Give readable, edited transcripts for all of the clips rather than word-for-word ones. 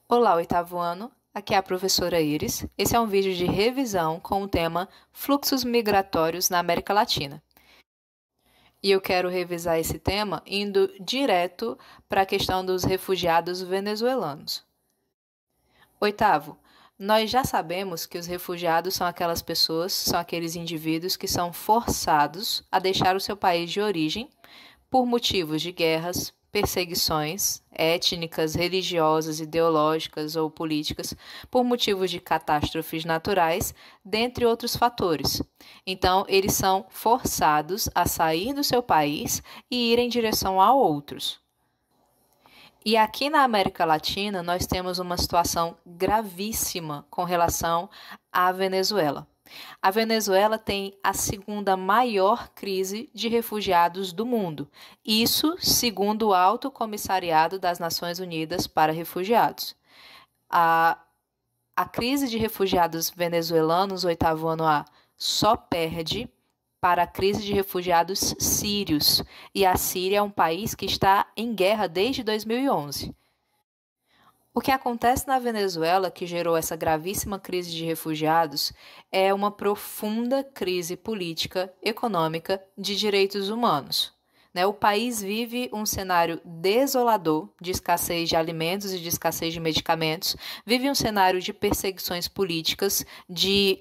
Olá, oitavo ano. Aqui é a professora Iris. Esse é um vídeo de revisão com o tema Fluxos migratórios na América Latina. E eu quero revisar esse tema indo direto para a questão dos refugiados venezuelanos. Oitavo, nós já sabemos que os refugiados são aquelas pessoas, são aqueles indivíduos que são forçados a deixar o seu país de origem por motivos de guerras, perseguições étnicas, religiosas, ideológicas ou políticas, por motivos de catástrofes naturais, dentre outros fatores. Então, eles são forçados a sair do seu país e ir em direção a outros. E aqui na América Latina, nós temos uma situação gravíssima com relação à Venezuela. A Venezuela tem a segunda maior crise de refugiados do mundo. Isso segundo o Alto Comissariado das Nações Unidas para Refugiados. A crise de refugiados venezuelanos, oitavo ano A, só perde para a crise de refugiados sírios. E a Síria é um país que está em guerra desde 2011. O que acontece na Venezuela, que gerou essa gravíssima crise de refugiados, é uma profunda crise política, econômica, de direitos humanos. O país vive um cenário desolador de escassez de alimentos e de escassez de medicamentos, vive um cenário de perseguições políticas, de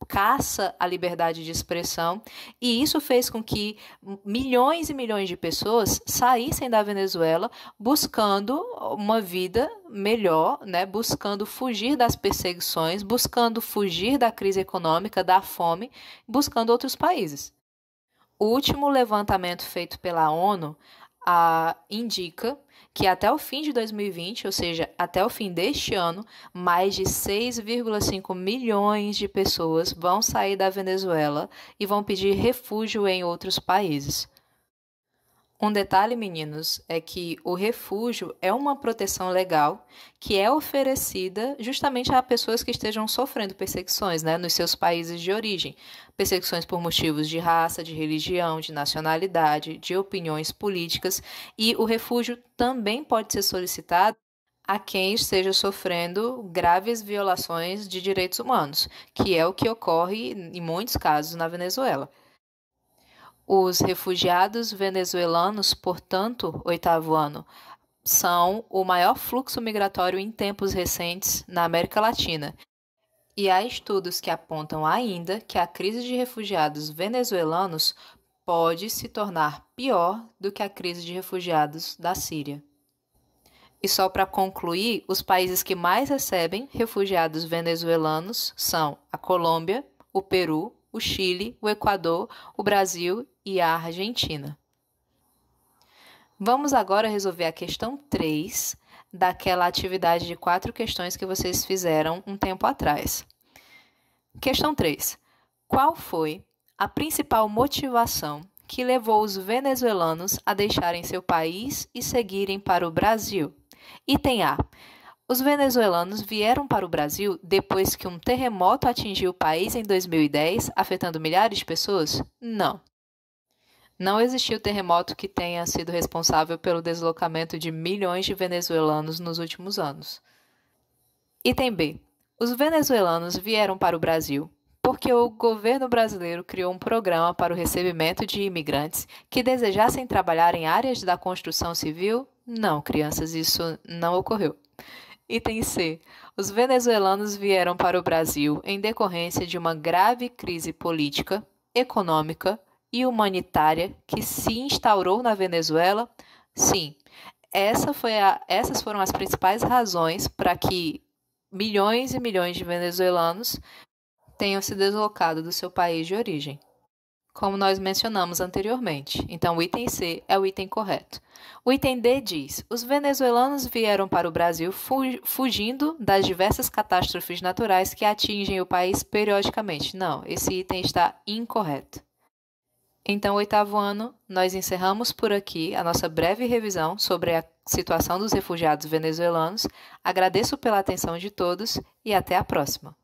caça à liberdade de expressão, e isso fez com que milhões e milhões de pessoas saíssem da Venezuela buscando uma vida melhor, buscando fugir das perseguições, buscando fugir da crise econômica, da fome, buscando outros países. O último levantamento feito pela ONU indica que até o fim de 2020, ou seja, até o fim deste ano, mais de 6,5 milhões de pessoas vão sair da Venezuela e vão pedir refúgio em outros países. Um detalhe, meninos, é que o refúgio é uma proteção legal que é oferecida justamente a pessoas que estejam sofrendo perseguições, nos seus países de origem. Perseguições por motivos de raça, de religião, de nacionalidade, de opiniões políticas. E o refúgio também pode ser solicitado a quem esteja sofrendo graves violações de direitos humanos, que é o que ocorre em muitos casos na Venezuela. Os refugiados venezuelanos, portanto, oitavo ano, são o maior fluxo migratório em tempos recentes na América Latina. E há estudos que apontam ainda que a crise de refugiados venezuelanos pode se tornar pior do que a crise de refugiados da Síria. E só para concluir, os países que mais recebem refugiados venezuelanos são a Colômbia, o Peru, o Chile, o Equador, o Brasil e a Argentina. Vamos agora resolver a questão 3 daquela atividade de 4 questões que vocês fizeram um tempo atrás. Questão 3. Qual foi a principal motivação que levou os venezuelanos a deixarem seu país e seguirem para o Brasil? Item A. Os venezuelanos vieram para o Brasil depois que um terremoto atingiu o país em 2010, afetando milhares de pessoas? Não. Não existiu terremoto que tenha sido responsável pelo deslocamento de milhões de venezuelanos nos últimos anos. Item B. Os venezuelanos vieram para o Brasil porque o governo brasileiro criou um programa para o recebimento de imigrantes que desejassem trabalhar em áreas da construção civil? Não, crianças, isso não ocorreu. Item C. Os venezuelanos vieram para o Brasil em decorrência de uma grave crise política, econômica e humanitária que se instaurou na Venezuela? Sim, essas foram as principais razões para que milhões e milhões de venezuelanos tenham se deslocado do seu país de origem, como nós mencionamos anteriormente. Então, o item C é o item correto. O item D diz: os venezuelanos vieram para o Brasil fugindo das diversas catástrofes naturais que atingem o país periodicamente. Não, esse item está incorreto. Então, oitavo ano, nós encerramos por aqui a nossa breve revisão sobre a situação dos refugiados venezuelanos. Agradeço pela atenção de todos e até a próxima.